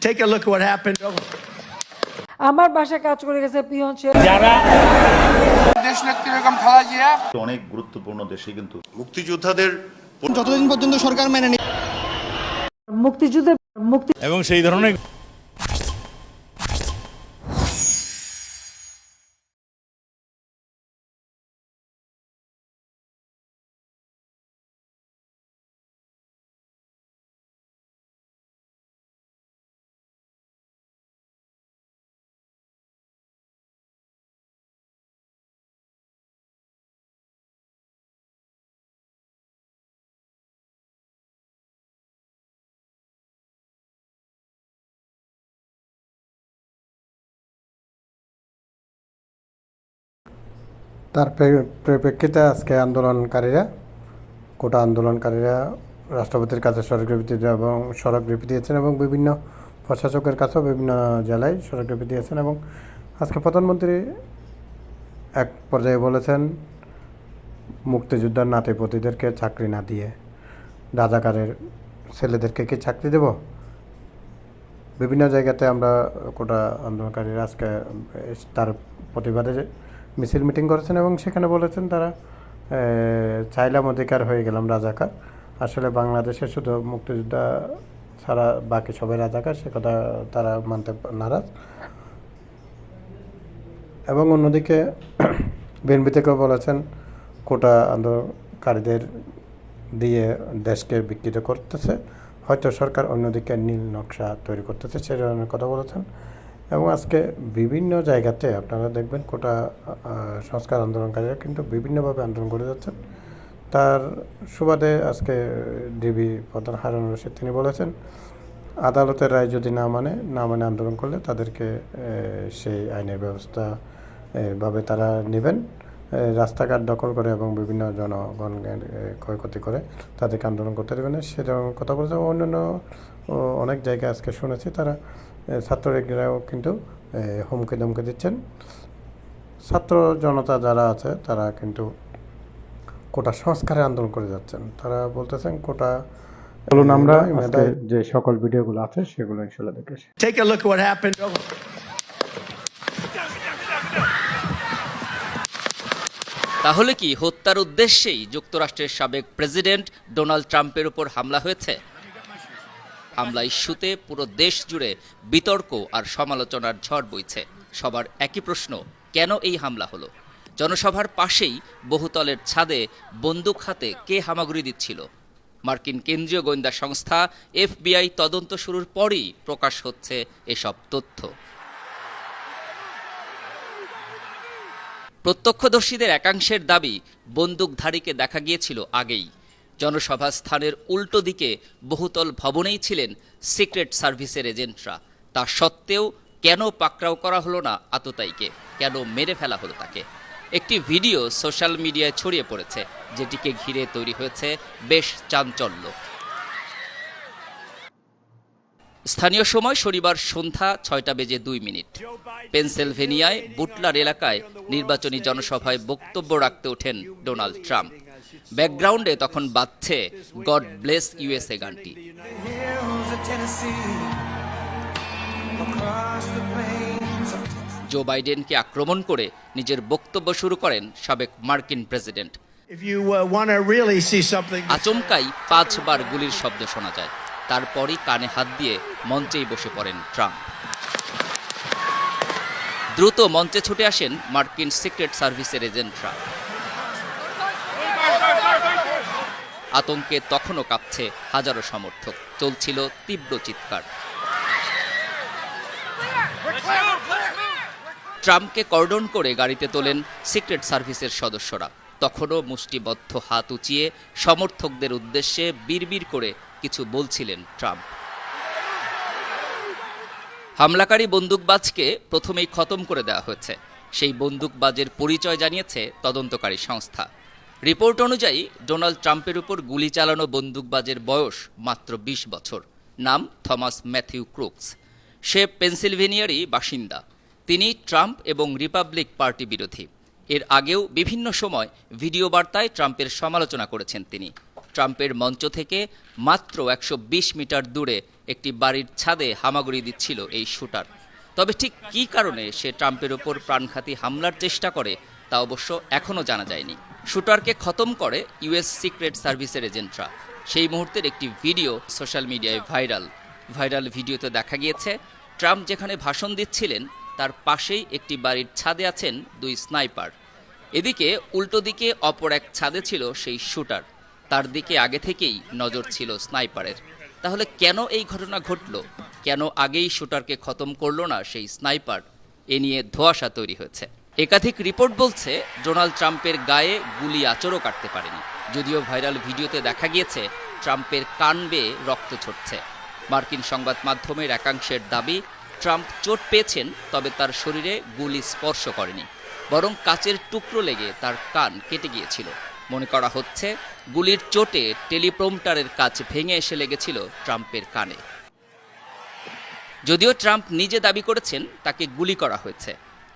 Take a look at what happened. আমার বাসায় কাজ করে গেছে পিয়ন যারা দেশনেত্রী বেগম খালেদা জিয়া অনেক গুরুত্বপূর্ণ দেশে কিন্তু মুক্তিযোদ্ধাদের যতদিন পর্যন্ত সরকার মেনে নেয় মুক্তিযুদ্ধের এবং সেই ধরনের তার পরিপ্রেক্ষিতে আজকে কোটা আন্দোলনকারীরা রাষ্ট্রপতির কাছে স্মারকলিপি এবং স্মারকলিপি দিয়েছেন এবং বিভিন্ন প্রশাসকের কাছেও বিভিন্ন জেলায় স্মারকলিপি দিয়েছেন এবং আজকে প্রধানমন্ত্রী এক পর্যায়ে বলেছেন মুক্তিযোদ্ধার নাতিপতিদেরকে চাকরি না দিয়ে রাজাকারের ছেলেদেরকে কি চাকরি দেব। বিভিন্ন জায়গাতে আমরা কোটা আন্দোলনকারীরা আজকে তার প্রতিবাদে মিছিল মিটিং করেছেন এবং সেখানে বলেছেন তারা চাইলাম অধিকার হয়ে গেলাম রাজাকার। আসলে বাংলাদেশে শুধু মুক্তিযোদ্ধা ছাড়া বাকি সবাই রাজাকার, সে কথা তারা মানতে নারাজ। এবং অন্যদিকে বিএনপি থেকেও বলেছেন কোটা আন্দোলনকারীদের দিয়ে দেশকে বিকৃত করতেছে, হয়তো সরকার অন্যদিকে নীল নকশা তৈরি করতেছে, সে ধরনের কথা বলেছেন। এবং আজকে বিভিন্ন জায়গাতে আপনারা দেখবেন কোটা সংস্কার আন্দোলনকারীরা কিন্তু বিভিন্নভাবে আন্দোলন করে যাচ্ছেন। তার সুবাদে আজকে ডিবি প্রধান হারুন রশিদ তিনি বলেছেন আদালতের রায় যদি না মানে আন্দোলন করলে তাদেরকে সেই আইনের ব্যবস্থা ভাবে তারা নেবেন, রাস্তাঘাট দখল করে এবং বিভিন্ন জনগণের ক্ষয়ক্ষতি করে তাদেরকে আন্দোলন করতে দেবেন না, সেরকম কথা বলেছে। অন্যান্য অনেক জায়গায় আজকে শুনেছি তারা ছাত্রলীগরাও কিন্তু হুমকি ধমকি দিচ্ছেন। ছাত্র জনতা যারা আছে তারা কিন্তু কোটা সংস্কারে আন্দোলন করে যাচ্ছেন। তারা বলতেছেন কোটা বলুন আমরা যে সকল ভিডিওগুলো আছে সেগুলো ইনশাআল্লাহ দেখেছি। Take a look at what happened. তাহলে কি হত্যার উদ্দেশ্যেই যুক্তরাষ্ট্রের সাবেক প্রেসিডেন্ট ডোনাল্ড ট্রাম্পের উপর হামলা হয়েছে? হামলা ইস্যুতে পুরো দেশ জুড়ে বিতর্ক আর সমালোচনার ঝড় বইছে। সবার একই প্রশ্ন, কেন এই হামলা হলো? জনসভার পাশেই বহুতলের ছাদে বন্দুক হাতে কে হামাগুড়ি দিচ্ছিল? মার্কিন কেন্দ্রীয় গোয়েন্দা সংস্থা FBI তদন্ত শুরুর পরই প্রকাশ হচ্ছে এসব তথ্য। প্রত্যক্ষদর্শীদের একাংশের দাবি বন্দুকধারীকে দেখা গিয়েছিল আগেই। জনসভা স্থানের উল্টো দিকে বহুতল ভবনেই ছিলেন সিক্রেট সার্ভিসের এজেন্টরা। তা সত্ত্বেও কেন পাকড়াও করা হলো না আততায়ীকে? কেন মেরে ফেলা হলো তাকে? একটি ভিডিও সোশ্যাল মিডিয়ায় ছড়িয়ে পড়েছে, যেটিকে ঘিরে তৈরি হয়েছে বেশ চাঞ্চল্য। স্থানীয় সময় শনিবার সন্ধ্যা 6:02। পেনসিলভেনিয়ায় বুটলার এলাকায় নির্বাচনী জনসভায় বক্তব্য রাখতে ওঠেন ডোনাল্ড ট্রাম্প। ব্যাকগ্রাউন্ডে তখন বাজছে গড ব্লেস ইউএসএ গানটি। জো বাইডেনকে আক্রমণ করে নিজের বক্তব্য শুরু করেন সাবেক মার্কিন প্রেসিডেন্ট। আচমকাই 5 বার গুলির শব্দ শোনা যায়। তারপরই কানে হাত দিয়ে মঞ্চেই বসে পড়েন ট্রাম্প। দ্রুত মঞ্চে ছুটে আসেন মার্কিন সিক্রেট সার্ভিসের এজেন্টরা। আতঙ্কে তখনও কাঁপছে হাজারো সমর্থক, চলছিল তীব্র চিৎকার। ট্রাম্পকে কর্ডন করে গাড়িতে তোলেন সিক্রেট সার্ভিসের সদস্যরা। তখনও মুষ্টিবদ্ধ হাত উঁচিয়ে সমর্থকদের উদ্দেশ্যে বিড়বিড় করে কিছু বলছিলেন ট্রাম্প। হামলাকারী বন্দুকবাজকে প্রথমেই খতম করে দেওয়া হয়েছে। সেই বন্দুকবাজের পরিচয় জানিয়েছে তদন্তকারী সংস্থা। রিপোর্ট অনুযায়ী ডোনাল্ড ট্রাম্পের উপর গুলি চালানো বন্দুকবাজের বয়স মাত্র 20 বছর। নাম থমাস ম্যাথিউ ক্রুকস। সে পেনসিলভেনিয়ারই বাসিন্দা। তিনি ট্রাম্প এবং রিপাবলিক পার্টি বিরোধী। এর আগেও বিভিন্ন সময় ভিডিও বার্তায় ট্রাম্পের সমালোচনা করেছেন তিনি। ট্রাম্পের মঞ্চ থেকে মাত্র 120 মিটার দূরে একটি বাড়ির ছাদে হামাগুড়ি দিচ্ছিল এই শুটার। তবে ঠিক কী কারণে সে ট্রাম্পের ওপর প্রাণঘাতী হামলার চেষ্টা করে তা অবশ্য এখনও জানা যায়নি। শুটারকে খতম করে ইউএস সিক্রেট সার্ভিসের এজেন্টরা। সেই মুহূর্তের একটি ভিডিও সোশ্যাল মিডিয়ায় ভাইরাল ভিডিওতে দেখা গিয়েছে ট্রাম্প যেখানে ভাষণ দিচ্ছিলেন তার পাশেই একটি বাড়ির ছাদে আছেন 2 স্নাইপার। এদিকে উল্টো দিকে অপর এক ছাদে ছিল সেই শুটার। তার দিকে আগে থেকেই নজর ছিল স্নাইপারের। তাহলে কেন এই ঘটনা ঘটল? কেন আগেই শুটারকে খতম করলো না সেই স্নাইপার? এ নিয়ে ধোঁয়াশা তৈরি হয়েছে। একাধিক রিপোর্ট বলছে ডোনাল্ড ট্রাম্পের গায়ে গুলি আঁচড়ও কাটতে পারেনি, যদিও ভাইরাল ভিডিওতে দেখা গিয়েছে ট্রাম্পের কান বেয়ে রক্ত ঝরছে। মার্কিন সংবাদ মাধ্যমের একাংশের দাবি ট্রাম্প চোট পেয়েছেন, তবে তার শরীরে গুলি স্পর্শ করেনি, বরং কাচের টুকরো লেগে তার কান কেটে গিয়েছিল। মনে করা হচ্ছে গুলির চোটে টেলিপ্রম্পটারের কাচ ভেঙে এসে লেগেছিল ট্রাম্পের কানে। যদিও ট্রাম্প নিজে দাবি করেছেন তাকে গুলি করা হয়েছে।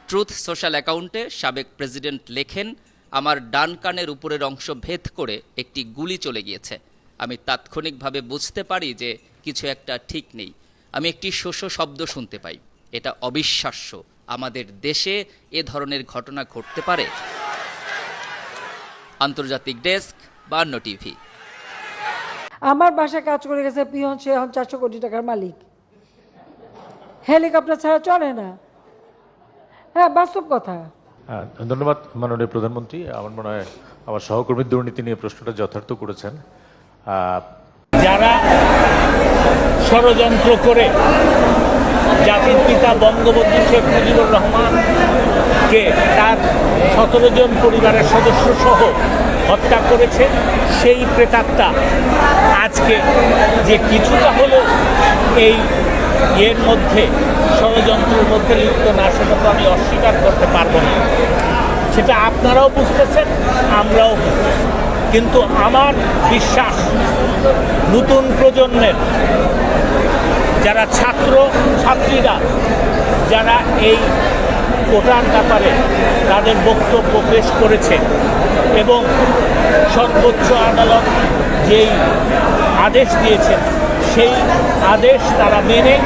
ট্রুথ সোশ্যাল অ্যাকাউন্টে সাবেক প্রেসিডেন্ট লেখেন, আমার ডান কানের উপরের অংশ ভেদ করে একটি গুলি চলে গিয়েছে। আমি তাৎক্ষণিকভাবে বুঝতে পারি যে কিছু একটা ঠিক নেই। আমি একটি শোষ শব্দ শুনতে পাই। এটা অবিশ্বাস্য। আমাদের দেশে এ ধরনের ঘটনা ঘটতে পারে। আন্তর্জাতিক ডেস্ক, 52 টিভি। আমার বাসায় কাজ করে গেছে পিয়ন, সে এখন 400 কোটি টাকার মালিক। হেলিকপ্টার ছাড়া চলে না। হ্যাঁ, বাস্তব কথা। ধন্যবাদ মাননীয় প্রধানমন্ত্রী। আমার মনে হয় আমার সহকর্মীর দুর্নীতি নিয়ে প্রশ্নটা যথার্থ করেছেন। যারা ষড়যন্ত্র করে জাতির পিতা বঙ্গবন্ধু শেখ মুজিবুর রহমানকে তার 17 জন পরিবারের সদস্য সহ হত্যা করেছে, সেই প্রেতাত্মা আজকে যে কিছুটা হলো এই এর মধ্যে ষড়যন্ত্রের মধ্যে লিপ্ত না, সেটা তো আমি অস্বীকার করতে পারবো না। সেটা আপনারাও বুঝতেছেন, আমরাও বুঝতেছি। কিন্তু আমার বিশ্বাস নতুন প্রজন্মের যারা ছাত্রীরা যারা এই কোটার ব্যাপারে তাদের বক্তব্য পেশ করেছে এবং সর্বোচ্চ আদালত যেই আদেশ দিয়েছেন সেই আদেশ তারা মেনে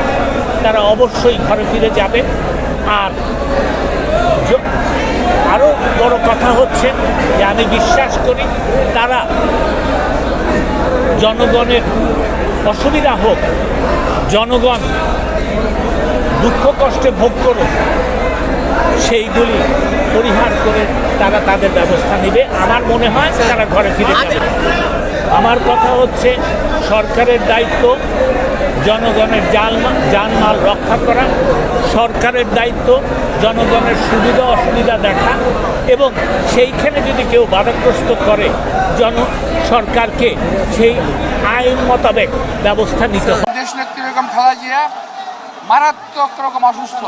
তারা অবশ্যই ঘরে ফিরে যাবে। আর আরও বড় কথা হচ্ছে যে আমি বিশ্বাস করি তারা জনগণের অসুবিধা হোক, জনগণ দুঃখ কষ্টে ভোগ করুক, সেইগুলি পরিহার করে তারা তাদের ব্যবস্থা নেবে। আমার মনে হয় তারা ঘরে ফিরে যাবে। আমার কথা হচ্ছে সরকারের দায়িত্ব জনগণের জানমাল রক্ষা করা, সরকারের দায়িত্ব জনগণের সুবিধা অসুবিধা দেখা, এবং সেইখানে যদি কেউ বাধাগ্রস্ত করে সরকারকে সেই আইন মোতাবেক ব্যবস্থা নিতে হবে। দেশ নেত্রী বেগম খালেদা জিয়া মারাত্মক রকম অসুস্থ।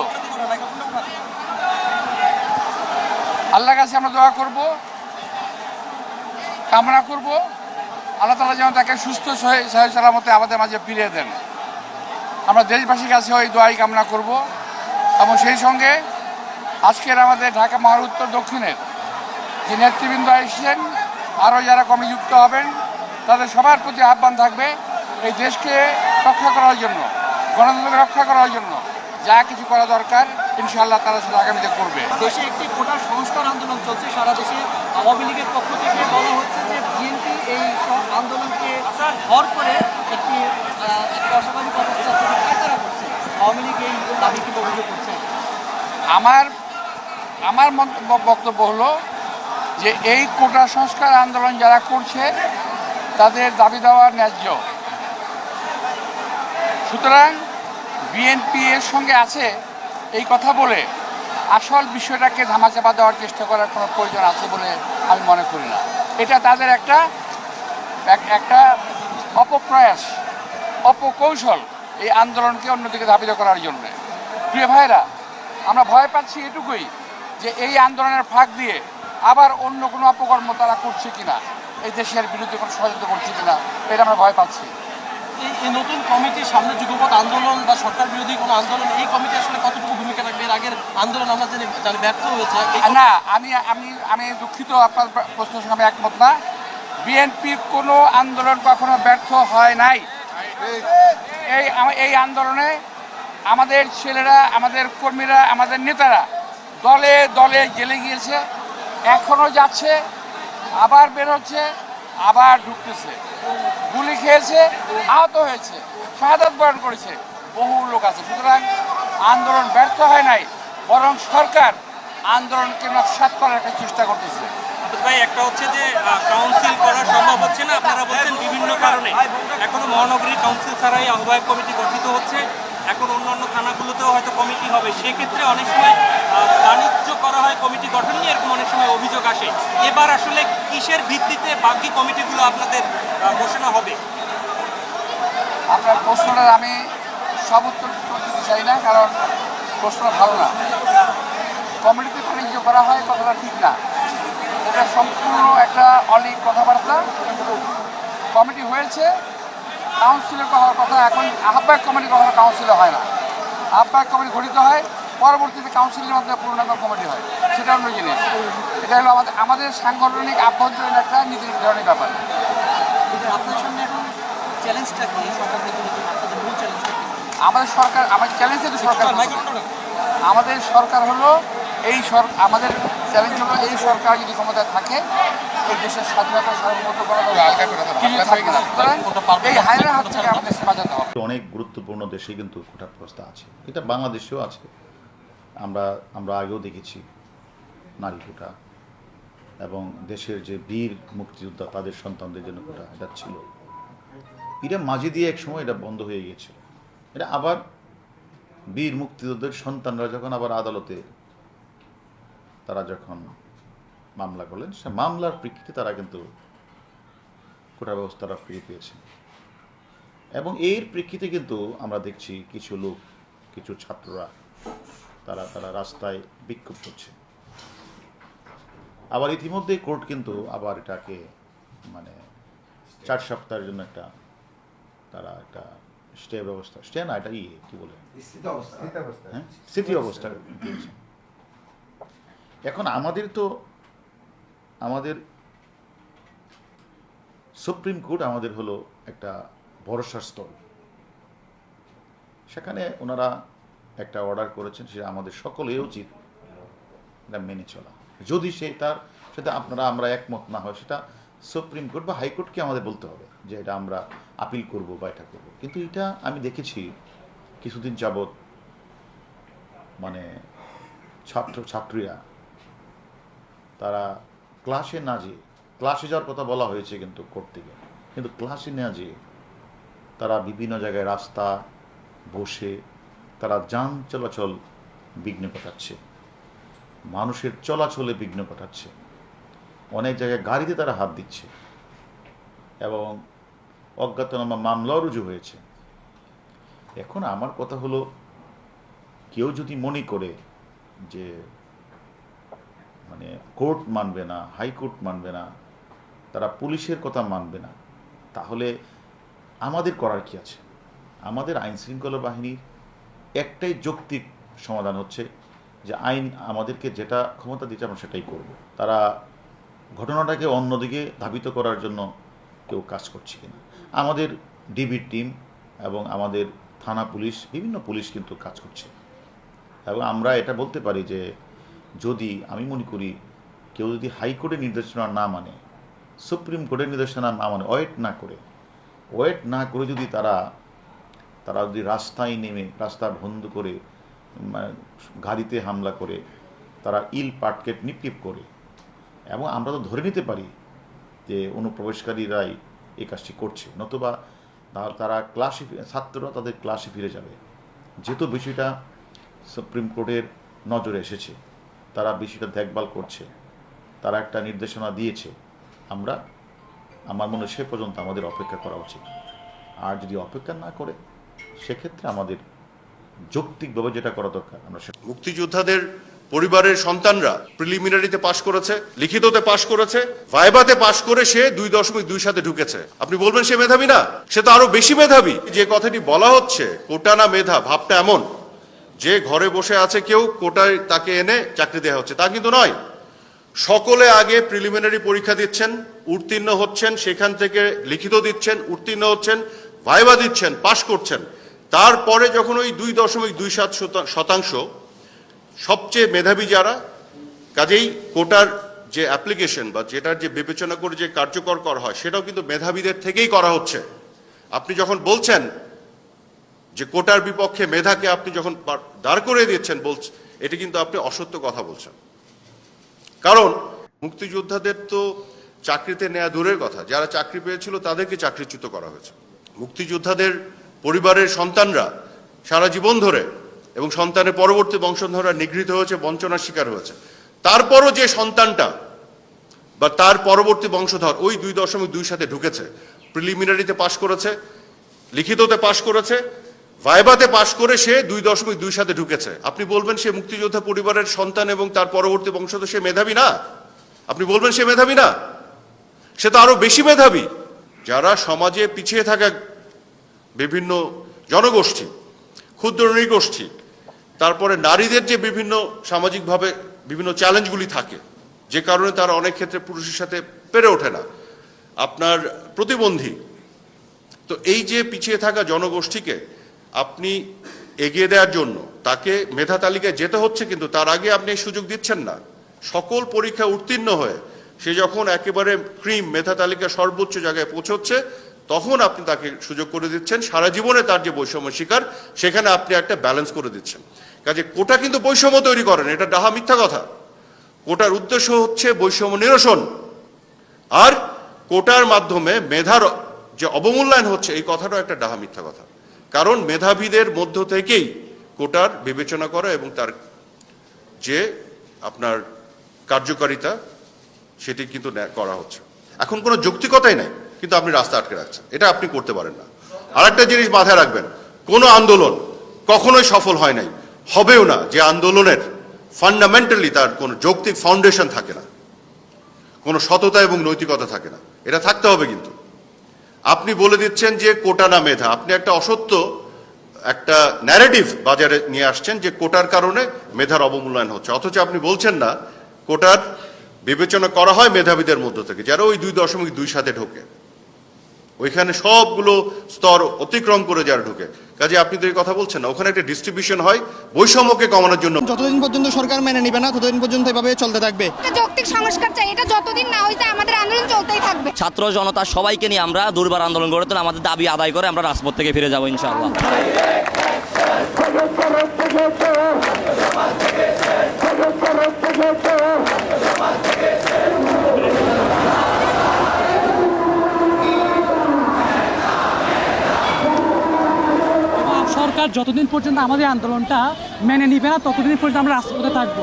আল্লাহর কাছে আমরা দোয়া করব, কামনা করব আল্লাহ তাআলা যেন তাকে সুস্থ সহি সালামতে আমাদের মাঝে ফিরিয়ে দেন। আমরা দেশবাসীর কাছে ওই দোয়াই কামনা করব। এবং সেই সঙ্গে আজকের আমাদের ঢাকা মহানগর উত্তর দক্ষিণের যে নেতৃবৃন্দ এসেছেন, আরও যারা কমে যুক্ত হবেন, তাদের সবার প্রতি আহ্বান থাকবে এই দেশকে রক্ষা করার জন্য, গণতন্ত্রকে রক্ষা করার জন্য যা কিছু করা দরকার ইনশাআল্লাহ তারা সেটা আগামীতে করবে। দেশে একটি কোটার সংস্কার আন্দোলন চলছে সারা দেশে। আওয়ামী লীগের পক্ষ থেকে বলা হচ্ছে যে বিএনপি এই আন্দোলনকে ভর করে একটি অস্বাভাবিক অবস্থা পায়তারা করছে। আওয়ামী লীগ এই দাবি কি অভিযোগ করছে? আমার বক্তব্য হলো যে এই কোটা সংস্কার আন্দোলন যারা করছে তাদের দাবি দেওয়া ন্যায্য। সুতরাং বিএনপি এর সঙ্গে আছে এই কথা বলে আসল বিষয়টাকে ধামাচাপা দেওয়ার চেষ্টা করার কোনো প্রয়োজন আছে বলে আমি মনে করি না। এটা তাদের একটা অপপ্রয়াস, অপকৌশল এই আন্দোলনকে অন্যদিকে ধাবিত করার জন্য। প্রিয় ভাইরা, আমরা ভয় পাচ্ছি এটুকুই যে এই আন্দোলনের ফাঁক দিয়ে আবার অন্য কোনো অপকর্ম তারা করছে কিনা, এই দেশের বিরুদ্ধে কোনো ষড়যন্ত্র করছে কিনা, এটা আমরা ভয় পাচ্ছি। এই নতুন কমিটির সামনে যুগপৎ আন্দোলন বা সরকার বিরোধী কোনো আন্দোলন, এই কমিটি আসলে কতটুকু ভূমিকা রাখবে? এর আগের আন্দোলন আমরা জানি ব্যর্থ হয়েছে। না, আমি দুঃখিত, আপনার প্রশ্নের সঙ্গে আমি একমত না। বিএনপি কোনো আন্দোলন কখনো ব্যর্থ হয় নাই। এই আন্দোলনে আমাদের ছেলেরা, আমাদের কর্মীরা, আমাদের নেতারা দলে দলে জেলে গিয়েছে, এখনো যাচ্ছে, আবার বের হচ্ছে, আবার ঢুকতেছে, গুলি খেয়েছে, আহত হয়েছে, শাহাদাত বরণ করেছে, বহু লোক আছে। সুতরাং আন্দোলন ব্যর্থ হয় নাই, বরং সরকার আন্দোলনকে নস্যাৎ করার একটা চেষ্টা করতেছে। ভাই, একটা হচ্ছে যে কাউন্সিল করা সম্ভব হচ্ছে না, আপনারা বলছেন বিভিন্ন কারণে। এখনো মহানগরী কাউন্সিল ছাড়াই আহ্বায়ক কমিটি গঠিত হচ্ছে, এখন অন্যান্য থানাগুলোতেও হয়তো কমিটি হবে। সেক্ষেত্রে অনেক সময় বাণিজ্য করা হয় কমিটি গঠন নিয়ে, এরকম অনেক সময় অভিযোগ আসে। এবার আসলে কিসের ভিত্তিতে বাকি কমিটিগুলো আপনাদের ঘোষণা হবে? আপনার প্রশ্নটার আমি সব উত্তর দিতে চাই না, কারণ প্রশ্ন ভালো না। কমিটিতে বাণিজ্য করা হয় কথাটা ঠিক না, এটা সম্পূর্ণ একটা অলিক কথাবার্তা। কমিটি হয়েছে, কাউন্সিলে হওয়ার কথা, এখন আহ্বায়ক কমিটি কখনো কাউন্সিলে হয় না। আহ্বায়ক কমিটি গঠিত হয়, পরবর্তীতে কাউন্সিলের মাধ্যমে পূর্ণাঙ্গ কমিটি হয়, সেটা অন্য জিনিস। এটা হলো আমাদের সাংগঠনিক আভ্যন্তরীণ একটা নীতি নির্ধারণী ব্যাপার। আপনার সামনে এখন চ্যালেঞ্জটা কি? সরকারের আপনাদের মূল চ্যালেঞ্জটা কি? আমাদের সরকার, আমার চ্যালেঞ্জ হলো সরকার, আমাদের সরকার হলো আমাদের চ্যালেঞ্জ হলো এই সরকার যদি ক্ষমতায় থাকে এই দেশের স্বাধীনতা সার্বভৌমত্ব এই হায়নার হাত থেকে আমাদের বাঁচাতে হবে। অনেক গুরুত্বপূর্ণ দেশে কিন্তু কোটা ব্যবস্থা আছে, এটা বাংলাদেশেও আছে। আমরা আগেও দেখেছি নারী কোটা, এবং দেশের যে বীর মুক্তিযোদ্ধা তাদের সন্তানদের জন্য কোটা এটা ছিল। এটা মাঝে দিয়ে এক সময় এটা বন্ধ হয়ে গিয়েছিল। এটা আবার বীর মুক্তিযোদ্ধার সন্তানরা যখন আবার আদালতে তারা যখন মামলা করলেন, সে মামলার প্রেক্ষিতে তারা কিন্তু কোটা ব্যবস্থাটা ফিরে পেয়েছেন। এবং এর প্রেক্ষিতে কিন্তু আমরা দেখছি কিছু লোক, কিছু ছাত্ররা তারা রাস্তায় বিক্ষোভ করছে। আবার ইতিমধ্যে কোর্ট কিন্তু আবার এটাকে 4 সপ্তাহের জন্য তারা একটা স্টে ব্যবস্থা, স্টে না, এটা কি বলে, স্থিতি অবস্থা দিয়েছে। এখন আমাদের সুপ্রিম কোর্ট আমাদের হলো একটা ভরসার স্থল। সেখানে ওনারা একটা অর্ডার করেছেন, সেটা আমাদের সকলেই উচিত এটা মেনে চলা। যদি তার সাথে আমরা একমত না হয়, সেটা সুপ্রিম কোর্ট বা হাইকোর্টকে আমাদের বলতে হবে যে এটা আমরা আপিল করব বা এটা করব। কিন্তু এটা আমি দেখেছি কিছুদিন যাবৎ ছাত্রীরা তারা ক্লাসে না যেয়ে, ক্লাসে যাওয়ার কথা বলা হয়েছে কিন্তু কোর্ট থেকে, কিন্তু ক্লাসে না যেয়ে তারা বিভিন্ন জায়গায় রাস্তা বসে তারা যান চলাচল বিঘ্ন ঘটাচ্ছে, মানুষের চলাচলে বিঘ্ন ঘটাচ্ছে, অনেক জায়গায় গাড়িতে তারা হাত দিচ্ছে, এবং অজ্ঞাতনামা মামলাও রুজু হয়েছে। এখন আমার কথা হলো, কেউ যদি মনে করে যে কোর্ট মানবে না, হাইকোর্ট মানবে না, তারা পুলিশের কথা মানবে না, তাহলে আমাদের করার কি আছে? আমাদের আইন শৃঙ্খলা বাহিনীর একটাই যৌক্তিক সমাধান হচ্ছে যে আইন আমাদেরকে যেটা ক্ষমতা দিচ্ছে আমরা সেটাই করব। তারা ঘটনাটাকে অন্যদিকে ধাবিত করার জন্য কেউ কাজ করছে কিনা, আমাদের ডিবির টিম এবং আমাদের থানা পুলিশ, বিভিন্ন পুলিশ কিন্তু কাজ করছে। এবং আমরা এটা বলতে পারি যে যদি আমি মনে করি কেউ যদি হাইকোর্টের নির্দেশনা না মানে, সুপ্রিম কোর্টের নির্দেশনা না মানে, ওয়েট না করে যদি তারা যদি রাস্তায় নেমে রাস্তা বন্ধ করে গাড়িতে হামলা করে, তারা ইল পাটকেট নিক্ষেপ করে, এবং আমরা তো ধরে নিতে পারি যে অনুপ্রবেশকারীরাই এই কাজটি করছে, নতুবা তারা ছাত্ররা তাদের ক্লাসে ফিরে যাবে। যেহেতু বিষয়টা সুপ্রিম কোর্টের নজরে এসেছে, তারা বিষয়টা দেখভাল করছে, তারা একটা নির্দেশনা দিয়েছে, আমার মনে হয় সে পর্যন্ত আমাদের অপেক্ষা করা উচিত। আর যদি অপেক্ষা না করে, সেক্ষেত্রে আমাদের যৌক্তিকভাবে যেটা করা দরকার আমরা মুক্তিযোদ্ধাদের পরিবারের সন্তানরা প্রিলিমিনারিতে পাশ করেছে, লিখিততে পাশ করেছে, ভাইভাতে পাশ করে সে 2.2 সাথে ঢুকেছে। আপনি বলবেন সে মেধাবী না? সে তো আরো বেশি মেধাবী। যে কথাটি বলা হচ্ছে কোটা না মেধা, ভাবটা এমন যে ঘরে বসে আছে কেউ, কোটায় তাকে এনে চাকরি দেওয়া হচ্ছে, তা কিন্তু নয়। সকলে আগে প্রিলিমিনারি পরীক্ষা দিচ্ছেন, উত্তীর্ণ হচ্ছেন, সেখান থেকে লিখিত দিচ্ছেন, উত্তীর্ণ হচ্ছেন, ভাইবা দিচ্ছেন, পাশ করছেন। তারপরে যখন ওই 2.27% সবচেয়ে মেধাবী যারা, কাজেই কোটার যে অ্যাপ্লিকেশন বা যেটার যে বিবেচনা করে যে কার্যকর করা হয় সেটাও কিন্তু মেধাবীদের থেকেই করা হচ্ছে। আপনি যখন বলছেন যে কোটার বিপক্ষে মেধাকে আপনি যখন দাঁড় করে দিচ্ছেন বলছেন, এটি কিন্তু আপনি অসত্য কথা বলছেন। কারণ মুক্তিযোদ্ধাদের তো চাকরিতে নেওয়া দূরের কথা, যারা চাকরি পেয়েছিল তাদেরকে চাকরিচ্যুত করা হয়েছে। মুক্তিযোদ্ধাদের পরিবারের সন্তানরা সারা জীবন ধরে এবং সন্তানের পরবর্তী বংশধররা নিগৃহীত হয়েছে, বঞ্চনার শিকার হয়েছে। তারপরও যে সন্তানটা বা তার পরবর্তী বংশধর ওই 2.2 সাথে ঢুকেছে, প্রিলিমিনারিতে পাশ করেছে, লিখিততে পাশ করেছে, ভাইবাতে পাশ করে সে 2.2 সাথে ঢুকেছে, আপনি বলবেন সে মুক্তিযোদ্ধা পরিবারের সন্তান এবং তার পরবর্তী বংশধর, সে মেধাবী না? আপনি বলবেন সে মেধাবী না? সে তো আরো বেশি মেধাবী। যারা সমাজে পিছিয়ে থাকা বিভিন্ন জনগোষ্ঠী, ক্ষুদ্র নৃগোষ্ঠী, তারপরে নারীদের যে বিভিন্ন সামাজিকভাবে বিভিন্ন চ্যালেঞ্জগুলি থাকে, যে কারণে তারা অনেক ক্ষেত্রে পুরুষের সাথে পেরে ওঠে না, আপনার প্রতিবন্ধী, তো এই যে পিছিয়ে থাকা জনগোষ্ঠীকে আপনি এগিয়ে দেওয়ার জন্য তাকে মেধা তালিকায় যেতে হচ্ছে, কিন্তু তার আগে আপনি এই সুযোগ দিচ্ছেন না। সকল পরীক্ষা উত্তীর্ণ হয়ে সে যখন একেবারে ক্রিম মেধা তালিকা সর্বোচ্চ জায়গায় পৌঁছচ্ছে, তখন আপনি তাকে সুযোগ করে দিচ্ছেন। সারা জীবনে তার যে বৈষম্য শিকার, সেখানে আপনি একটা ব্যালেন্স করে দিচ্ছেন। কাজে কোটা কিন্তু বৈষম্য তৈরি করেন, এটা ডাহা মিথ্যা কথা। কোটার উদ্দেশ্য হচ্ছে বৈষম্য নিরসন, আর কোটার মাধ্যমে মেধার যে অবমূল্যায়ন হচ্ছে এই কথাটা একটা ডাহা মিথ্যা কথা। কারণ মেধাবীদের মধ্য থেকেই কোটার বিবেচনা করা এবং তার যে আপনার কার্যকারিতা সেটি কিন্তু করা হচ্ছে। এখন কোনো যৌক্তিকতাই নাই, কিন্তু আপনি রাস্তা আটকে রাখছেন, এটা আপনি করতে পারেন না। আরেকটা জিনিস মাথায় রাখবেন, কোনো আন্দোলন কখনোই সফল হয় নাই, হবেও না, যে আন্দোলনের ফান্ডামেন্টালি তার কোনো যৌক্তিক ফাউন্ডেশন থাকে না, কোনো সততা এবং নৈতিকতা থাকে না। এটা থাকতে হবে। কিন্তু আপনি বলে দিচ্ছেন যে কোটা না মেধা, আপনি একটা অসত্য একটা ন্যারেটিভ বাজারে নিয়ে আসছেন যে কোটার কারণে মেধার অবমূল্যায়ন হচ্ছে, অথচ আপনি বলছেন না কোটার বিবেচনা করা হয় মেধাবীদের মধ্য থেকে, যারা ওই 2.2 সাথে ঢোকে, ওইখানে সবগুলো স্তর অতিক্রম করে যারা ঢোকে। কাজে আপনি তো এই কথা বলছেন না, ওখানে একটা ডিস্ট্রিবিউশন হয় বৈষম্যকে কমানোর জন্য। যতদিন পর্যন্ত সরকার মেনে নিবে না ততদিন পর্যন্ত এভাবে চলতে থাকবে। যৌক্তিক সংস্কার চাই, এটা যতদিন না হয়েছে আমাদের আন্দোলন চলতেই থাকবে। ছাত্র জনতা সবাইকে নিয়ে আমরা দুর্বার আন্দোলন গড়ে তুলে আমাদের দাবি আদায় করে আমরা রাজপথ থেকে ফিরে যাব ইনশাআল্লাহ। সরকার যতদিন পর্যন্ত আমাদের আন্দোলনটা মেনে নিবে না ততদিন পর্যন্ত আমরা রাজপথে থাকবো।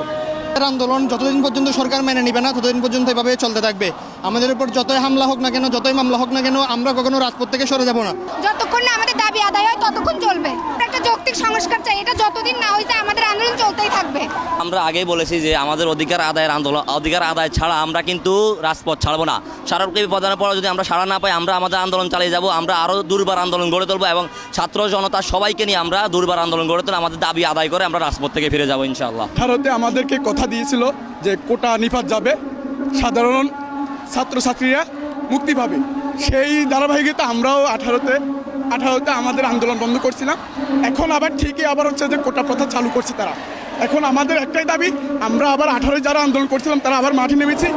আন্দোলন যতদিন পর্যন্ত সরকার মেনে নিবে না ততদিন পর্যন্ত এভাবে চলতে থাকবে। আমাদের উপর যতই হামলা হোক না কেন, যতই মামলা হোক না কেন, আমরা কখনো রাজপথ থেকে সরে যাব না। যতক্ষণ না আমাদের দাবি আদায় হয় ততক্ষণ চলবে। একটা যৌক্তিক সংস্কার চাই, এটা যতদিন না হয়েছে আমাদের আন্দোলন চলতেই থাকবে। আমরা আগেই বলেছি যে আমাদের অধিকার আদায়ের আন্দোলন, অধিকার আদায় ছাড়া আমরা কিন্তু রাজপথ ছাড়বো না। স্মারকলিপি প্রদানের পর যদি আমরা সাড়া না পাই, আমরা আমাদের আন্দোলন চালিয়ে যাব। আমরা আরও দুর্বার আন্দোলন গড়ে তুলবো এবং ছাত্র জনতা সবাইকে নিয়ে আমরা দুর্বার আন্দোলন গড়ে তুলে আমাদের দাবি আদায় করে আমরা রাজপথ থেকে ফিরে যাব ইনশাআল্লাহ। ভারতে আমাদেরকে কথা দিয়েছিল যে কোটা নিপাত যাবে, সাধারণ ছাত্রছাত্রীরা মুক্তি পাবে। সেই ধারাবাহিকতা আমরাও 18তে আমাদের আন্দোলন বন্ধ করছিলাম। এখন আবার ঠিকই আবার হচ্ছে যে কোটা প্রথা চালু করছে তারা। এখন আমাদের একটাই দাবি, আমরা আবার 18 যারা আন্দোলন করছিলাম তারা আবার মাঠে নেমেছি।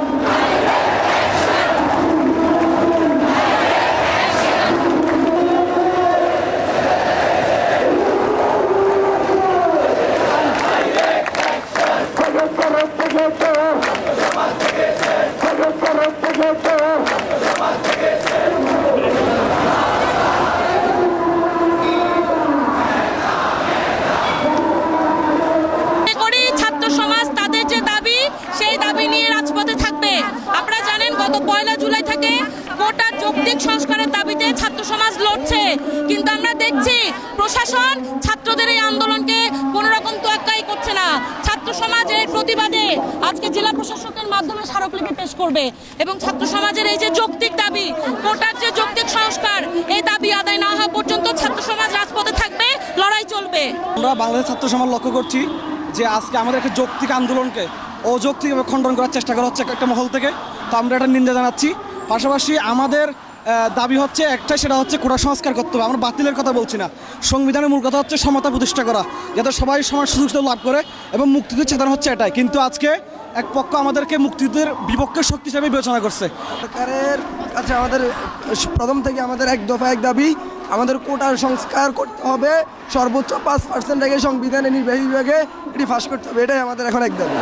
ছাত্র সমাজ তাদের যে দাবি সেই দাবি নিয়ে রাজপথে থাকবে। আপনারা জানেন গত 1 জুলাই থেকে কোটার যৌক্তিক সংস্কারের দাবিতে ছাত্র সমাজ লড়ছে, কিন্তু আমরা দেখছি প্রশাসন ছাত্রদের এই আন্দোলনকে কোনো রকম তোয়াক্কাই করছে না। ছাত্র সমাজের প্রতিবাদে আজকে জেলা প্রশাসকের মাধ্যমে স্মারকলিপি পেশ করবে এবং ছাত্র সমাজের এই যে যৌক্তিক দাবি, কোটার যে যৌক্তিক সংস্কার, এই দাবি আদায় না হওয়া পর্যন্ত ছাত্র সমাজ রাজপথে থাকবে, লড়াই চলবে। আমরা বাংলাদেশ ছাত্র সমাজ লক্ষ্য করছি যে আজকে আমাদের একটা যৌক্তিক আন্দোলনকে অযৌক্তিকভাবে খণ্ডন করার চেষ্টা করা হচ্ছে একটা মহল থেকে। তো আমরা এটা নিন্দা জানাচ্ছি। পাশাপাশি আমাদের দাবি হচ্ছে একটাই, সেটা হচ্ছে কোটা সংস্কার করতে হবে। আমরা বাতিলের কথা বলছি না, সংবিধানের মূল কথা হচ্ছে সমতা প্রতিষ্ঠা করা, যাতে সবাই সমান সুযোগ লাভ করে এবং মুক্তিযুদ্ধের চেতনা হচ্ছে এটাই। কিন্তু আজকে এক পক্ষ আমাদেরকে মুক্তিযুদ্ধের বিপক্ষের শক্তি হিসেবে বিবেচনা করছে। সরকারের কাছে আমাদের প্রথম থেকে আমাদের এক দফা এক দাবি, আমাদের কোটার সংস্কার করতে হবে, সর্বোচ্চ 5% রেখে সংবিধানের নির্বাহী বিভাগে এটি ফাঁস করতে হবে, এটাই আমাদের এখন এক দাবি।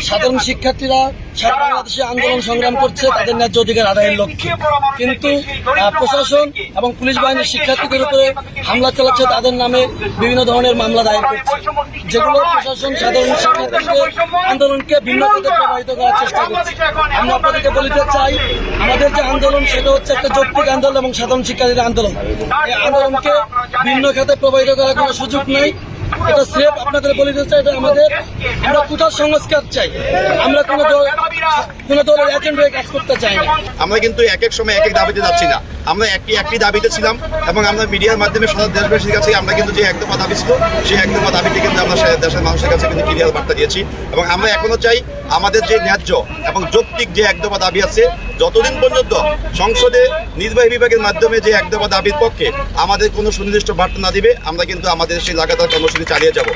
সাধারণ শিক্ষার্থীরা সারা বাংলাদেশে আন্দোলন সংগ্রাম করছে তাদের ন্যায্য অধিকার আদায়ের লক্ষ্যে, কিন্তু প্রশাসন এবং পুলিশ বাহিনীর শিক্ষার্থীদের উপরে হামলা চালাচ্ছে, তাদের নামে বিভিন্ন ধরনের মামলা দায়ের করছে, যেগুলো প্রশাসন সাধারণ শিক্ষার্থীদের আন্দোলনকে ভিন্ন পথে প্রবাহিত করার চেষ্টা করছে। আমরা আপনাদেরকে বলতে চাই, আমাদের যে আন্দোলন সেটা হচ্ছে একটা যৌক্তিক আন্দোলন এবং সাধারণ শিক্ষার্থীদের আন্দোলন। এই আন্দোলনকে ভিন্ন খাতে প্রবাহিত করার কোনো সুযোগ নেই। এটা স্রেফ আপনাদের বলতে চাই, এটা আমরা কোটা সংস্কার চাই, আমরা কোনো দলের এজেন্ট হয়ে কাজ করতে চাই না। আমরা কিন্তু এক এক সময় এক এক দাবিতে যাচ্ছি না, আমরা একটি দাবিতে ছিলাম এবং আমরা মিডিয়ার মাধ্যমে সারা দেশবাসীর কাছে আমরা কিন্তু যে এক দফা দাবি ছিল সেই এক দফা দাবিটি কিন্তু আমরা দেশের মানুষের কাছে কিন্তু ক্লিয়ার বার্তা দিয়েছি এবং আমরা এখনো চাই আমাদের যে ন্যায্য এবং যৌক্তিক যে এক দফা দাবি আছে, যতদিন পর্যন্ত সংসদে নির্বাহী বিভাগের মাধ্যমে যে এক দফা দাবির পক্ষে আমাদের কোনো সুনির্দিষ্ট বার্তা না দিবে, আমরা কিন্তু আমাদের সেই লাগাতার কর্মসূচি চালিয়ে যাব।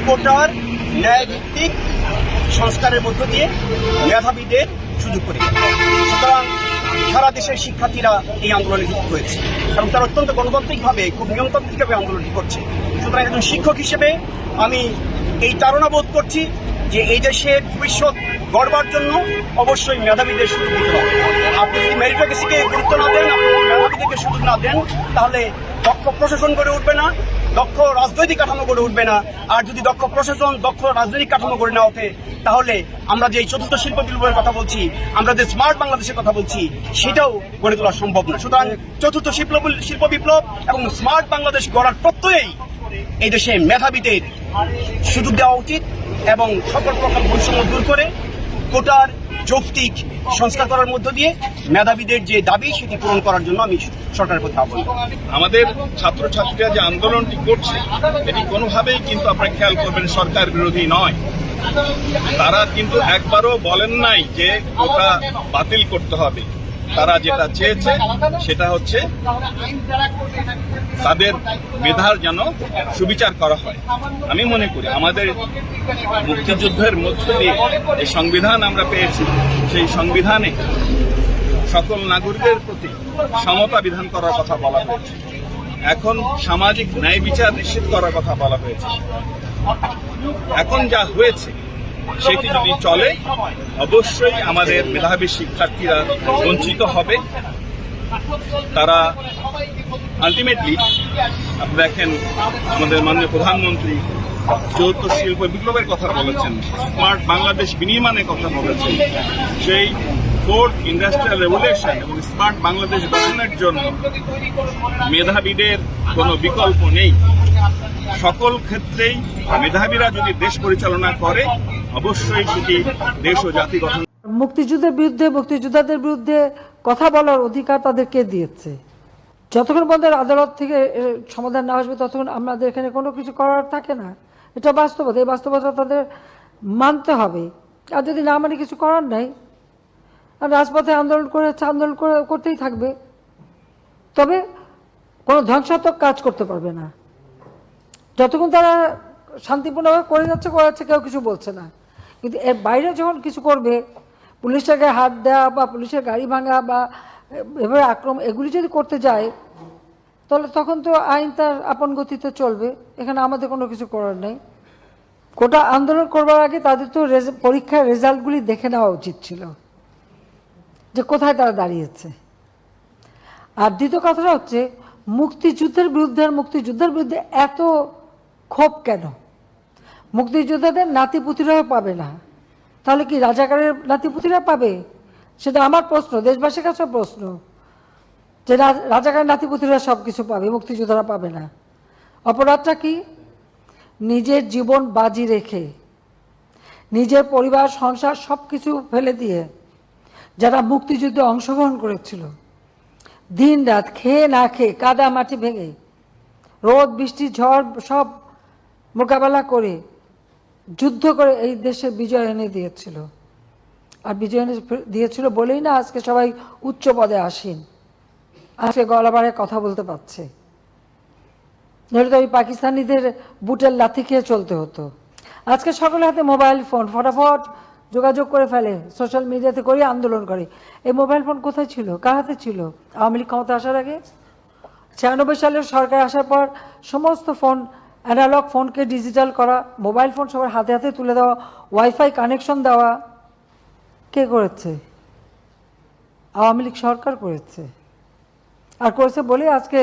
কোটার ন্যায়ভিত্তিক সংস্কারের মধ্য দিয়ে মেধাবীদের সুযোগ করে, সুতরাং সারা দেশের শিক্ষার্থীরা এই আন্দোলনে যুক্ত হয়েছে এবং তারা অত্যন্ত গণতান্ত্রিকভাবে, খুব নিয়মতান্ত্রিকভাবে আন্দোলনটি করছে। সুতরাং একজন শিক্ষক হিসেবে আমি এই তাড়না বোধ করছি যে এই দেশের ভবিষ্যৎ গড়বার জন্য অবশ্যই মেধাবীদের সুযোগ দিতে হবে। আপনি যদি মেরিটোক্রেসিকে গুরুত্ব না দেন, আপনি মেধাবীদেরকে সুযোগ না দেন, তাহলে দক্ষ প্রশাসন গড়ে উঠবে না, দক্ষ রাজনৈতিক কাঠামো গড়ে উঠবে না। আর যদি দক্ষ প্রশাসন, দক্ষ রাজনৈতিক কাঠামো গড়ে না ওঠে, তাহলে আমরা যে চতুর্থ শিল্প বিপ্লবের কথা বলছি, আমরা যে স্মার্ট বাংলাদেশের কথা বলছি, সেটাও গড়ে তোলা সম্ভব না। সুতরাং চতুর্থ শিল্প বিপ্লব এবং স্মার্ট বাংলাদেশ গড়ার প্রত্যয়েই এই দেশে মেধাবীদের সুযোগ দেওয়া উচিত এবং সকল প্রকার বৈষম্য দূর করে কোটার যৌক্তিক সংস্কার করার মধ্য দিয়ে মেধাবীদের যে দাবি সেটি পূরণ করার জন্য আমি সরকারের প্রতি আহ্বান করব। আমাদের ছাত্রছাত্রীরা যে আন্দোলনটি করছে এটি কোনোভাবেই কিন্তু আপনারা খেয়াল করবেন সরকার বিরোধী নয়। তারা কিন্তু একবারও বলেন নাই যে কোটা বাতিল করতে হবে। তারা যেটা চেয়েছে সেটা হচ্ছে তাদের মেধার যেন সুবিচার করা হয়। আমি মনে করি আমাদের মুক্তিযুদ্ধের মধ্য দিয়ে যে সংবিধান আমরা পেয়েছি, সেই সংবিধানে সকল নাগরিকের প্রতি সমতা বিধান করার কথা বলা হয়েছে। এখন সামাজিক ন্যায় বিচার নিশ্চিত করার কথা বলা হয়েছে। এখন যা হয়েছে সেটি যদি চলে, অবশ্যই আমাদের মেধাবী শিক্ষার্থীরা বঞ্চিত হবে। তারা আলটিমেটলি, আপনি দেখেন আমাদের মাননীয় প্রধানমন্ত্রী চতুর্থ শিল্প বিপ্লবের কথা বলেছেন, স্মার্ট বাংলাদেশ বিনির্মাণের কথা বলেছেন। সেই ফোর্থ ইন্ডাস্ট্রিয়াল রেভলিউশন এবং স্মার্ট বাংলাদেশ গঠনের জন্য মেধাবীদের কোনো বিকল্প নেই। সকল ক্ষেত্রেই মেধাবীরা যদি দেশ পরিচালনা করে, অবশ্যই সেটি দেশ ও জাতি গঠন। মুক্তিযুদ্ধের বিরুদ্ধে, মুক্তিযোদ্ধাদের বিরুদ্ধে কথা বলার অধিকার তাদেরকে দিয়েছে। যতক্ষণ পর্যন্ত আদালত থেকে সমাধান না আসবে ততক্ষণ আমাদের এখানে কোনো কিছু করার থাকে না। এটা বাস্তবতা, এই বাস্তবতা তাদের মানতে হবে। আর যদি না মানে কিছু করার নাই, আর রাজপথে আন্দোলন করেছে, আন্দোলন করতেই থাকবে। তবে কোনো ধ্বংসাত্মক কাজ করতে পারবে না। যতক্ষণ তারা শান্তিপূর্ণভাবে করে যাচ্ছে কেউ কিছু বলছে না। কিন্তু এর বাইরে যখন কিছু করবে, পুলিশটাকে হাত দেওয়া বা পুলিশের গাড়ি ভাঙা বা এভাবে আক্রমণ, এগুলি যদি করতে যায়, তাহলে তখন তো আইন তার আপন গতিতে চলবে। এখানে আমাদের কোনো কিছু করার নেই। কোটা আন্দোলন করবার আগে তাদের তো পরীক্ষার রেজাল্টগুলি দেখে নেওয়া উচিত ছিল যে কোথায় তারা দাঁড়িয়েছে। আর দ্বিতীয় কথাটা হচ্ছে মুক্তিযুদ্ধের বিরুদ্ধে এত ক্ষোভ কেন? মুক্তিযোদ্ধাদের নাতিপুতিরাও পাবে না, তাহলে কি রাজাকারের নাতিপুতিরা পাবে? সেটা আমার প্রশ্ন, দেশবাসীর কাছে প্রশ্ন, যে রাজাকারের নাতিপুতিরা সব কিছু পাবে, মুক্তিযোদ্ধারা পাবে না। অপরাধটা কি? নিজের জীবন বাজি রেখে, নিজের পরিবার সংসার সব কিছু ফেলে দিয়ে যারা মুক্তিযুদ্ধে অংশগ্রহণ করেছিল, দিন রাত খেয়ে না খেয়ে, কাদা মাটি ভেঙে, রোদ বৃষ্টি ঝড় সব মোকাবেলা করে যুদ্ধ করে এই দেশে বিজয় এনে দিয়েছিল। আর বিজয় দিয়েছিল বলেই না আজকে সবাই উচ্চ পদে আসীন, আজকে গলা বাড়ায় কথা বলতে পারছে। নইলে তো ওই পাকিস্তানিদের বুটের লাথি খেয়ে চলতে হতো। আজকে সকলের হাতে মোবাইল ফোন, ফটাফট যোগাযোগ করে ফেলে, সোশ্যাল মিডিয়াতে করে আন্দোলন করে। এই মোবাইল ফোন কোথায় ছিল, কার হাতে ছিল? আওয়ামী লীগ ক্ষমতা আসার আগে 96 সালের সরকার আসার পর সমস্ত ফোন, অ্যানালগ ফোনকে ডিজিটাল করা, মোবাইল ফোন সবার হাতে হাতে তুলে দেওয়া, ওয়াইফাই কানেকশন দেওয়া কে করেছে? আওয়ামী লীগ সরকার করেছে। আর করেছে বলে আজকে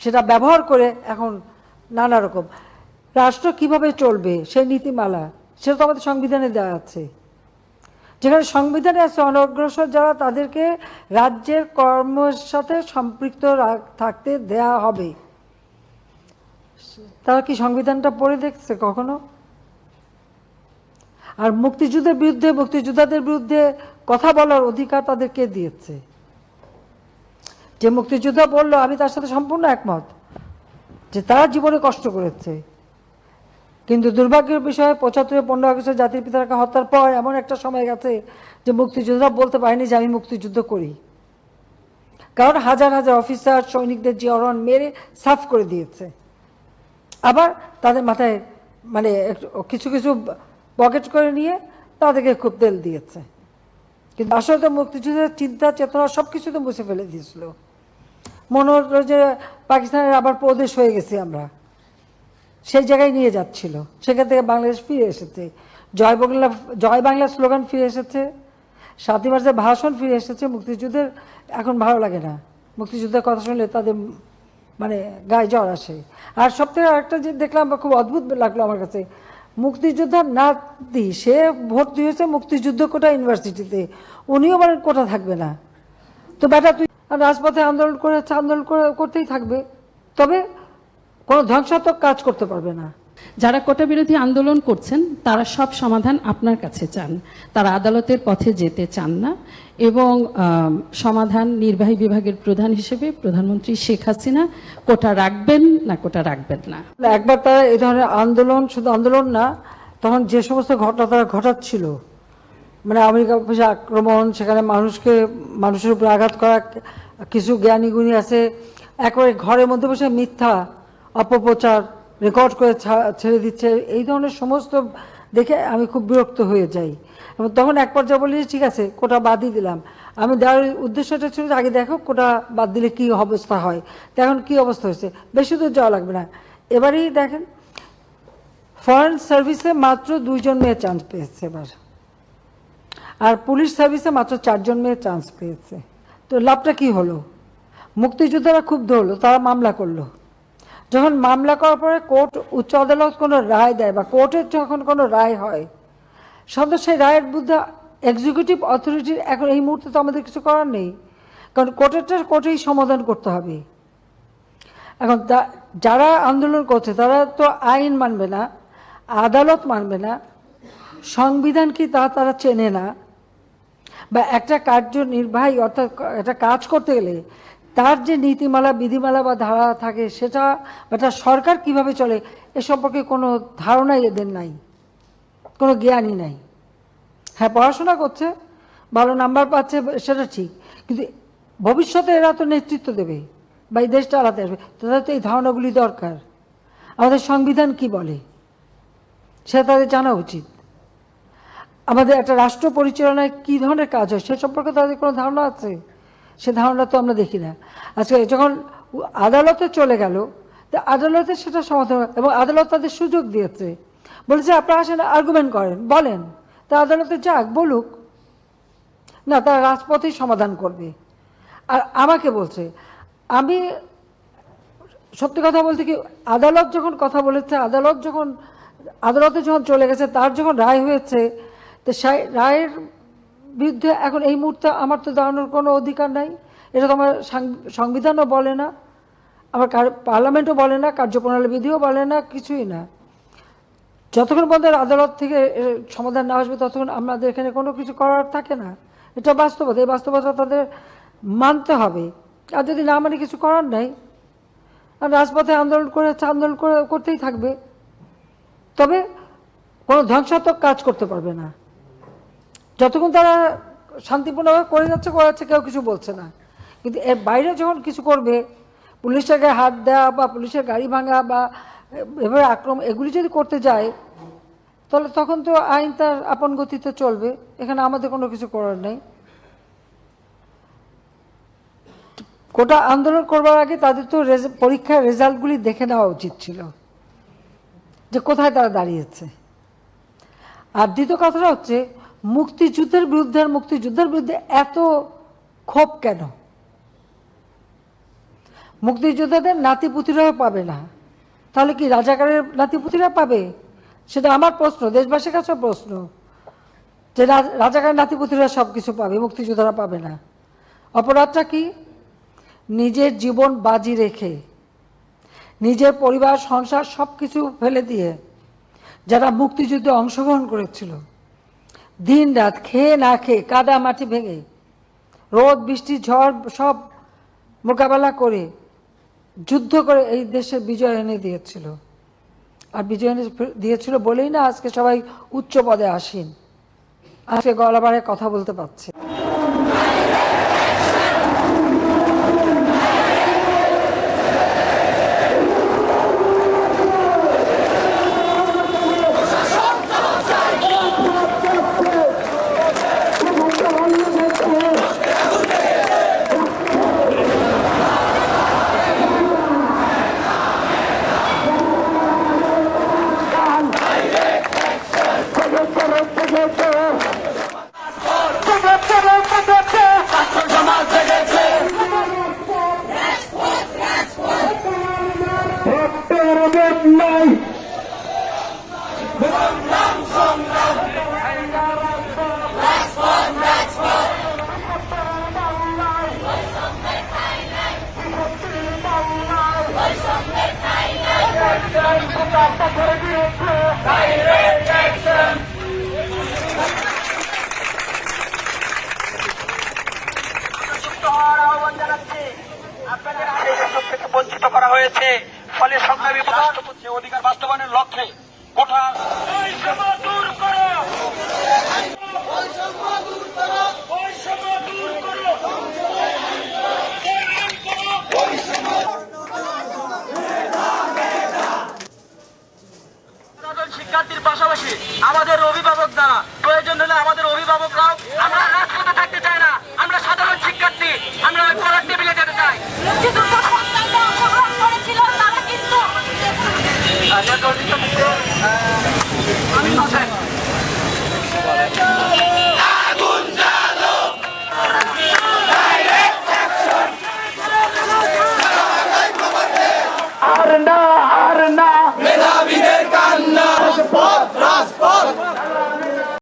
সেটা ব্যবহার করে এখন নানা রকম রাষ্ট্র কিভাবে চলবে সেই নীতিমালা, সেটা তো আমাদের সংবিধানে দেওয়া আছে। যেখানে সংবিধানে আছে অনগ্রসর যারা তাদেরকে রাজ্যের কর্মের সাথে সম্পৃক্ত থাকতে দেয়া হবে। তারা কি সংবিধানটা পড়ে দেখছে কখনো? আর মুক্তিযুদ্ধের বিরুদ্ধে, মুক্তিযোদ্ধাদের বিরুদ্ধে কথা বলার অধিকার তাদেরকে দিয়েছে। যে মুক্তিযোদ্ধা বললো, আমি তার সাথে সম্পূর্ণ একমত যে তারা জীবনে কষ্ট করেছে, কিন্তু দুর্ভাগ্যের বিষয়ে 75 15 আগস্টের জাতির পিতাকে হত্যার পর এমন একটা সময় গেছে যে মুক্তিযোদ্ধা বলতে পারেনি যে আমি মুক্তিযুদ্ধ করি, কারণ হাজার হাজার অফিসার সৈনিকদের জিয়রন মেরে সাফ করে দিয়েছে। আবার তাদের মাথায় মানে কিছু কিছু পকেট করে নিয়ে তাদেরকে খুব তেল দিয়েছে, কিন্তু আসলে তো মুক্তিযুদ্ধের চিন্তা চেতনা সব কিছু তো মুছে ফেলে দিয়েছিল। মনে হলো যে পাকিস্তানের আবার প্রদেশ হয়ে গেছি আমরা, সেই জায়গায় নিয়ে যাচ্ছিল। সেখান থেকে বাংলাদেশ ফিরে এসেছে, জয় বাংলা স্লোগান ফিরে এসেছে, 7ই মার্চের ভাষণ ফিরে এসেছে। মুক্তিযুদ্ধের এখন ভালো লাগে না, মুক্তিযুদ্ধের কথা শুনলে তাদের মানে গায়ে জ্বর আসে। আর সবথেকে আরেকটা যে দেখলাম খুব অদ্ভুত লাগলো আমার কাছে, মুক্তিযোদ্ধার নাতি সে ভর্তি হয়েছে মুক্তিযুদ্ধ কোটা ইউনিভার্সিটিতে, উনিও বলেন কোটা থাকবে না। তো বেটা তুই রাজপথে আন্দোলন করেছে, আন্দোলন করতেই থাকবে, তবে কোনো ধ্বংসাত্মক কাজ করতে পারবে না। যারা কোটা বিরোধী আন্দোলন করছেন তারা সব সমাধান আপনার কাছে চান, তারা আদালতের পথে যেতে চান না, এবং সমাধান নির্বাহী বিভাগের প্রধান হিসেবে প্রধানমন্ত্রী শেখ হাসিনা কোটা রাখবেন না কোটা রাখবেন না। একবার তারা এই ধরনের আন্দোলন, শুধু আন্দোলন না, তখন যে সমস্ত ঘটনা তারা ঘটাচ্ছিল, মানে আমেরিকা অফিসে আক্রমণ, সেখানে মানুষের উপর আঘাত করা, কিছু জ্ঞানী গুণী আছে একেবারে ঘরের মধ্যে বসে মিথ্যা অপপ্রচার রেকর্ড করে ছেড়ে দিচ্ছে, এই ধরনের সমস্ত দেখে আমি খুব বিরক্ত হয়ে যাই। এবং তখন এক পর্যায়ে বলি ঠিক আছে কোটা বাদই দিলাম। আমি দেওয়ার উদ্দেশ্যটা ছিল যে আগে দেখো কোটা বাদ দিলে কি অবস্থা হয়, এখন কি অবস্থা হয়েছে, বেশি দূর যাওয়া লাগবে না। এবারেই দেখেন ফরেন সার্ভিসে মাত্র 2 জন মেয়ে চান্স পেয়েছে এবার, আর পুলিশ সার্ভিসে মাত্র 4 জন মেয়ে চান্স পেয়েছে। তো লাভটা কি হলো? মুক্তিযোদ্ধারা ক্ষুব্ধ হলো, তারা মামলা করলো। যখন মামলা করার পরে কোর্ট, উচ্চ আদালত কোনো রায় দেয় বা কোর্টের যখন কোনো রায় হয়, সাধারণত সেই রায়ের বিরুদ্ধে এক্সিকিউটিভ অথরিটির এখন এই মুহূর্তে তো আমাদের কিছু করার নেই, কারণ কোর্টেই সমাধান করতে হবে। এখন যারা আন্দোলন করছে তারা তো আইন মানবে না, আদালত মানবে না, সংবিধান কি তারা চেনে না, বা একটা কার্যনির্বাহী অর্থাৎ একটা কাজ করতে গেলে তার যে নীতিমালা, বিধিমালা বা ধারা থাকে সেটা, বা তার সরকার কিভাবে চলে এ সম্পর্কে কোনো ধারণাই এদের নাই, কোনো জ্ঞানই নাই। হ্যাঁ, পড়াশোনা করছে, ভালো নাম্বার পাচ্ছে, সেটা ঠিক, কিন্তু ভবিষ্যতে এরা তো নেতৃত্ব দেবে বা এই দেশটা চালাতে আসবে, তাদের তো এই ধারণাগুলি দরকার। আমাদের সংবিধান কি বলে সেটা তাদের জানা উচিত। আমাদের একটা রাষ্ট্র পরিচালনায় কী ধরনের কাজ হয় সে সম্পর্কে তাদের কোনো ধারণা আছে? সে ধারণা তো আমরা দেখি না। আজকে যখন আদালতে চলে গেল, তা আদালতে সেটা সমাধান, এবং আদালত তাদের সুযোগ দিয়েছে, বলেছে আপনারা আসেন আর্গুমেন্ট করেন, বলেন, তা আদালতে যাক, বলুক না, তারা রাজপথেই সমাধান করবে। আর আমাকে বলছে, আমি সত্যি কথা বলতে কি, আদালত যখন কথা বলেছে, আদালতে যখন চলে গেছে, তার যখন রায় হয়েছে, তো সেই রায়ের বিরুদ্ধে এখন এই মুহূর্তে আমার তো দাঁড়ানোর কোনো অধিকার নাই। এটা তো আমার সংবিধানও বলে না, আমার পার্লামেন্টও বলে না, কার্যপ্রণালী বিধিও বলে না, কিছুই না। যতক্ষণ পর্যন্ত আদালত থেকে সমাধান না আসবে ততক্ষণ আমাদের এখানে কোনো কিছু করার থাকে না। এটা বাস্তবতা, এই বাস্তবতা তাদের মানতে হবে। আর যদি না মানে কিছু করার নাই, আর রাজপথে আন্দোলন করতেই থাকবে, তবে কোনো ধ্বংসাত্মক কাজ করতে পারবে না। যতক্ষণ তারা শান্তিপূর্ণভাবে করে যাচ্ছে কেউ কিছু বলছে না, কিন্তু এর বাইরে যখন কিছু করবে, পুলিশের গায়ে হাত দেওয়া বা পুলিশের গাড়ি ভাঙা বা এভাবে আক্রমণ এগুলি যদি করতে যায়, তাহলে তখন তো আইন তার আপন গতিতে চলবে, এখানে আমাদের কোনো কিছু করার নেই। কোটা আন্দোলন করবার আগে তাদের তো পরীক্ষার রেজাল্টগুলি দেখে নেওয়া উচিত ছিল যে কোথায় তারা দাঁড়িয়েছে। আর দ্বিতীয় কথাটা হচ্ছে মুক্তিযুদ্ধের বিরুদ্ধে এত ক্ষোভ কেন? মুক্তিযোদ্ধাদের নাতিপুতিরাও পাবে না, তাহলে কি রাজাকারের নাতিপুতিরা পাবে? সেটা আমার প্রশ্ন, দেশবাসীর কাছে প্রশ্ন, যে রাজাকারের নাতিপুতিরা সব কিছু পাবে, মুক্তিযোদ্ধারা পাবে না। অপরাধটা কি? নিজের জীবন বাজি রেখে, নিজের পরিবার সংসার সব কিছু ফেলে দিয়ে যারা মুক্তিযুদ্ধে অংশগ্রহণ করেছিল, দিন রাত খেয়ে না খেয়ে, কাদা মাটি ভেঙে, রোদ বৃষ্টি ঝড় সব মোকাবেলা করে যুদ্ধ করে এই দেশে বিজয় এনে দিয়েছিল। আর বিজয় এনে দিয়েছিল বলেই না আজকে সবাই উচ্চ পদে আসীন, আজকে গলা বাড়ায় কথা বলতে পারছে। বঞ্চিত করা হয়েছে, ফলে সংগ্রামী অধিকার বাস্তবায়নের লক্ষ্যে কোটা দূর করো, শিক্ষার্থীর পাশাপাশি আমাদের অভিভাবক দ্বারা প্রয়োজন হলে আমাদের অভিভাবকরাও, আমরা রাজপথে থাকতে চাই না, আমরা সাধারণ শিক্ষার্থী, আমরা পড়ার টেবিলে যেতে চাই। আমি